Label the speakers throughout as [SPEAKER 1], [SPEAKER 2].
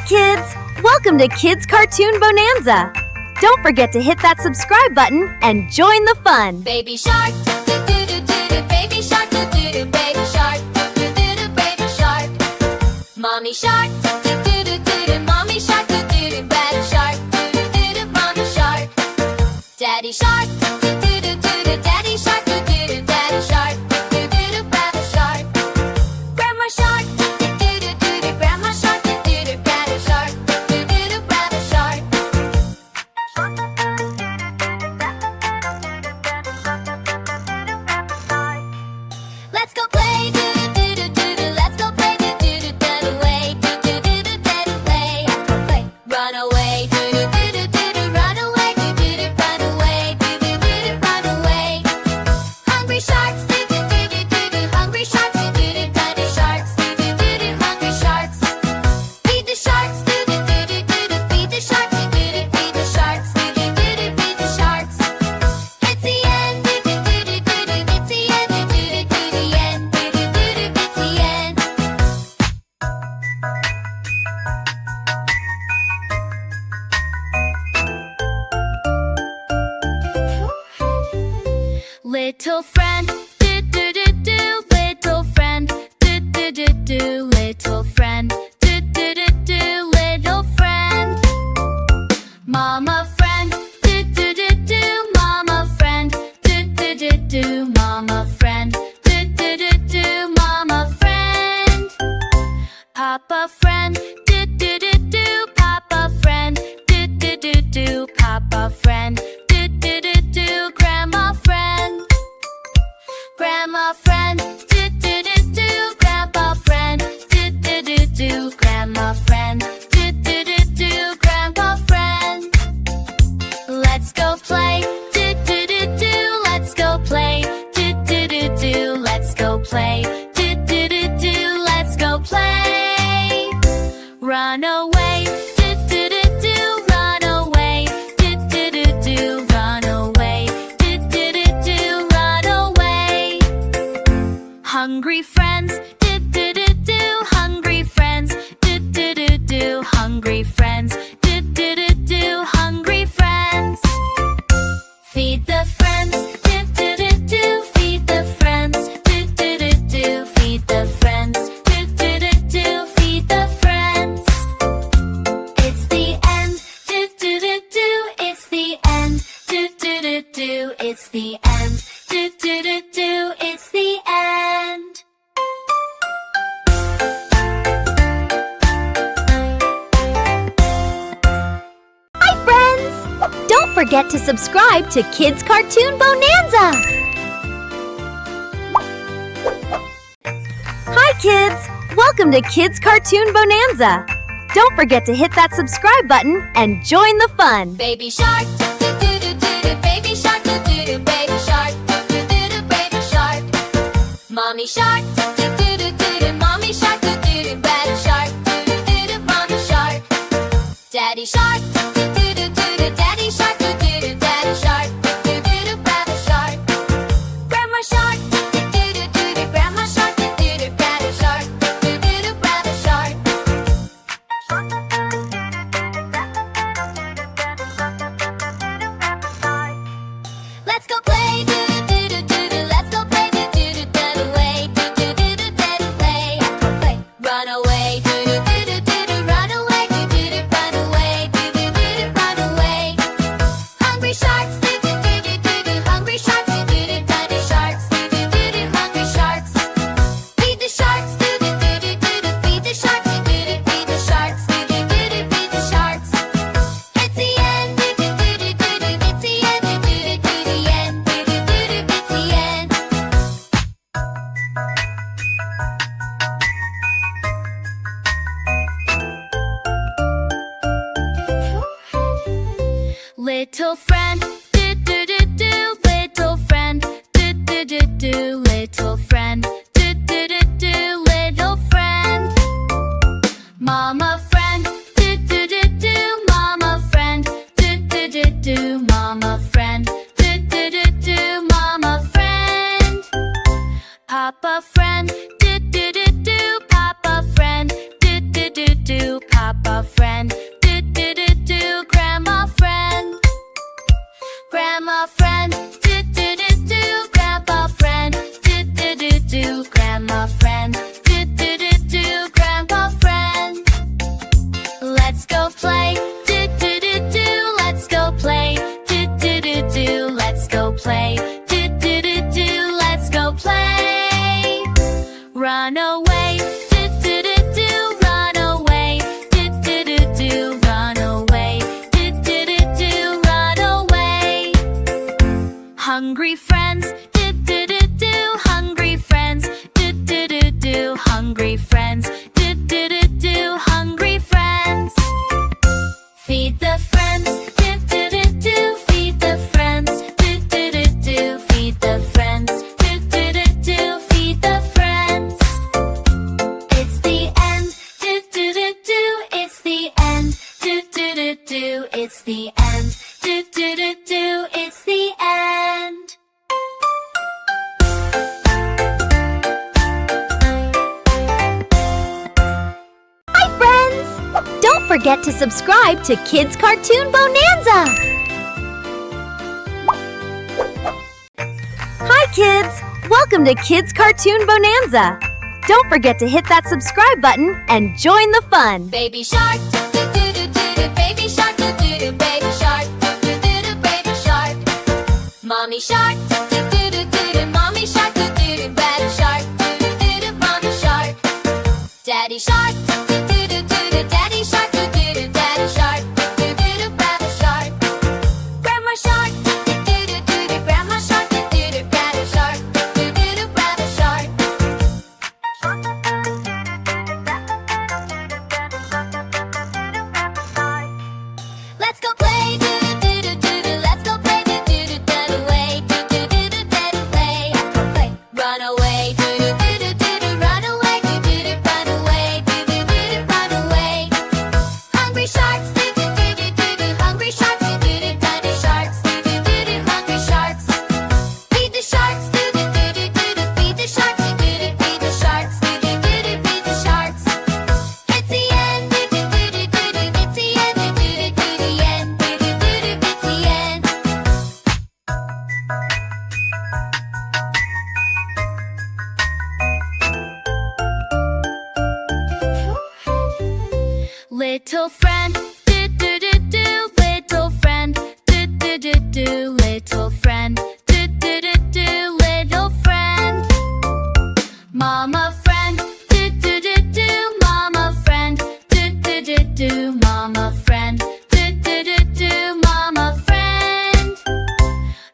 [SPEAKER 1] kids! Welcome to Kids Cartoon Bonanza! Don't forget to hit that subscribe button and join the fun!
[SPEAKER 2] Baby shark, do-do-do-do-do, baby shark, do-do-do, baby shark, do-do-do, baby shark. Mommy shark, do-do-do-do-do, mommy shark, do-do-do, daddy shark, do-do-do-do, mommy shark. Daddy shark, do-do-do-do-do, daddy shark, do-do-do, daddy shark, do-do-do, daddy shark. Grandma shark, do-do-do-do-do, grandma shark, do-do-do, daddy shark, do-do-do, daddy shark. Let's go play, do-do-do-do-do, let's go play, do-do-do, dead away, do-do-do-do, dead away. Let's go play. Run away, do-do-do-do-do, run away, do-do-do, run away, do-do-do-do, run away. Hungry sharks, do-do-do-do-do, hungry sharks, do-do-do, daddy sharks, do-do-do-do, hungry sharks. Feed the sharks, do-do-do-do-do, feed the sharks, do-do-do, feed the sharks, do-do-do-do, feed the sharks. It's the end, do-do-do-do-do, it's the end, do-do-do-do, the end, do-do-do-do, it's the end. Little friend, do-do-do-do, little friend, do-do-do-do, little friend, do-do-do-do, little friend. Mama friend, do-do-do-do, mama friend, do-do-do-do, mama friend, do-do-do-do, mama friend. Papa friend, do-do-do-do, papa friend, do-do-do-do, papa friend, do-do-do-do, grandma friend. Grandma friend, do-do-do-do, grandpa friend, do-do-do-do, grandma friend, do-do-do-do, grandpa friend. Let's go play, do-do-do-do, let's go play, do-do-do-do, let's go play, do-do-do-do, let's go play. Run away, do-do-do-do, run away, do-do-do-do, run away, do-do-do-do, run away. Hungry friends, do-do-do-do, hungry friends, do-do-do-do, hungry friends, do-do-do-do, hungry friends. Feed the friends, do-do-do-do, feed the friends, do-do-do-do, feed the friends, do-do-do-do, feed the friends. It's the end, do-do-do-do, it's the end, do-do-do-do, it's the end, do-do-do-do, it's the end.
[SPEAKER 1] Hi friends! Don't forget to subscribe to Kids Cartoon Bonanza! Hi kids! Welcome to Kids Cartoon Bonanza! Don't forget to hit that subscribe button and join the fun!
[SPEAKER 2] Baby shark, do-do-do-do-do, baby shark, do-do-do, baby shark, do-do-do, baby shark. Mommy shark, do-do-do-do-do, mommy shark, do-do-do, daddy shark, do-do-do, mommy shark. Daddy shark, do-do-do-do-do, daddy shark, do-do-do, daddy shark, do-do-do, daddy shark. Grandma shark, do-do-do-do-do, grandma shark, do-do-do, daddy shark, do-do-do, daddy shark. Let's go play, do-do-do-do-do, let's go play, do-do-do, dead away, do-do-do-do, dead away. Let's go play. Run away, do-do-do-do-do, run away, do-do-do, run away, do-do-do-do, run away. Hungry sharks, do-do-do-do-do, hungry sharks, do-do-do, daddy sharks, do-do-do-do, hungry sharks. Feed the sharks, do-do-do-do-do, feed the sharks, do-do-do, feed the sharks, do-do-do-do, feed the sharks. It's the end, do-do-do-do-do, it's the end, do-do-do-do, the end, do-do-do-do, it's the end. Little friend, do-do-do-do, little friend, do-do-do-do, little friend, do-do-do-do, little friend. Mama friend, do-do-do-do, mama friend, do-do-do-do, mama friend, do-do-do-do, mama friend. Papa friend, do-do-do-do, papa friend, do-do-do-do, papa Grandpa friend, do do do do. Grandma friend, Grandma friend, do do do do. Grandpa friend, do do do do. Grandma friend, do do do do. Grandpa friend. Let's go play, do do do do. Let's go play, do do do do. Let's go play, do do do do. Let's go play. Run away, do do do do. Run away, do do do do. Run away, do do do do. Run away. Hungry friends, do do do do. Hungry friends, do do do do. Hungry friends, do do do do. Hungry friends. Feed the friends, do do do do. Feed the friends, do do do do. Feed the friends, do do do do. Feed the friends. It's the end, do do do do. It's the end, do do do do. It's the end, do do do do. It's the end.
[SPEAKER 1] Hi, friends! Don't forget to subscribe to Kids Cartoon Bonanza! Hi, kids! Welcome to Kids Cartoon Bonanza! Don't forget to hit that subscribe button and join the fun!
[SPEAKER 2] Baby shark, do do do do do. Baby shark, do do do. Baby shark, do do do do. Baby shark. Mommy shark, do do do do do. Mommy shark, do do do. Daddy shark, do do do do. Mommy shark. Daddy shark, do do do do do. Daddy shark, do do do. Daddy shark, do do do. Rabbit shark. Grandma shark, do do do do do. Grandma shark, do do do. Rabbit shark, do do do. Rabbit shark. Let's go play, do do do do do. Let's go play, do do do do. Away, do do do do do. Away. Let's go play. Run away, do do do do do. Run away, do do do. Run away, do do do do. Run away. Hungry sharks, do do do do do do. Hungry sharks, do do do. Tiny sharks, do do do do. Hungry sharks. Feed the sharks, do do do do do do. Feed the sharks, do do do. Feed the sharks, do do do do. Feed the sharks. It's the end, do do do do do do. It's the end, do do do do. The end, do do do do. It's the end. Little friend, do do do do. Little friend, do do do do. Little friend, do do do do. Little friend. Mama friend, do do do do. Mama friend, do do do do. Mama friend, do do do do. Mama friend.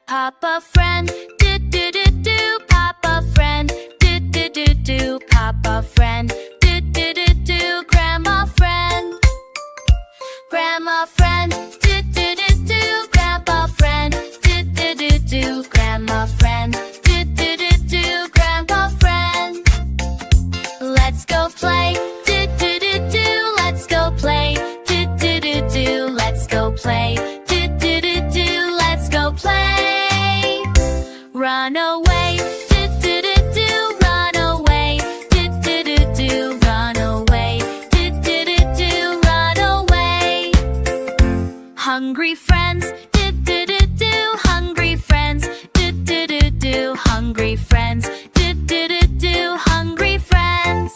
[SPEAKER 2] Papa friend, do do do do. Papa friend, do do do do. Papa friend, do do do do. Grandma friend. Grandma friend, do do do do. Grandpa friend, do do do do. Grandma friend, do do do do. Grandpa friend. Let's go play, do do do do. Let's go play, do do do do. Let's go play, do do do do. Let's go play. Run away, do do do do. Run away, do do do do. Run away, do do do do. Run away. Hungry friends, do do do do. Hungry friends, do do do do. Hungry friends, do do do do. Hungry friends.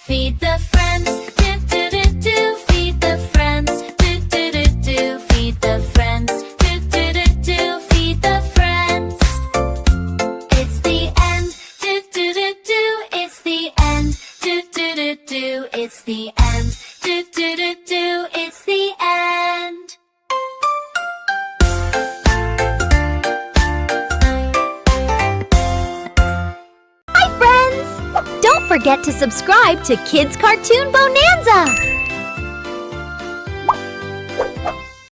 [SPEAKER 2] Feed the friends, do do do do. Feed the friends, do do do do. Feed the friends, do do do do. Feed the friends. It's the end, do do do do. It's the end, do do do do. It's the end, do do do do. It's the end.
[SPEAKER 1] Hi, friends! Don't forget to subscribe to Kids Cartoon Bonanza!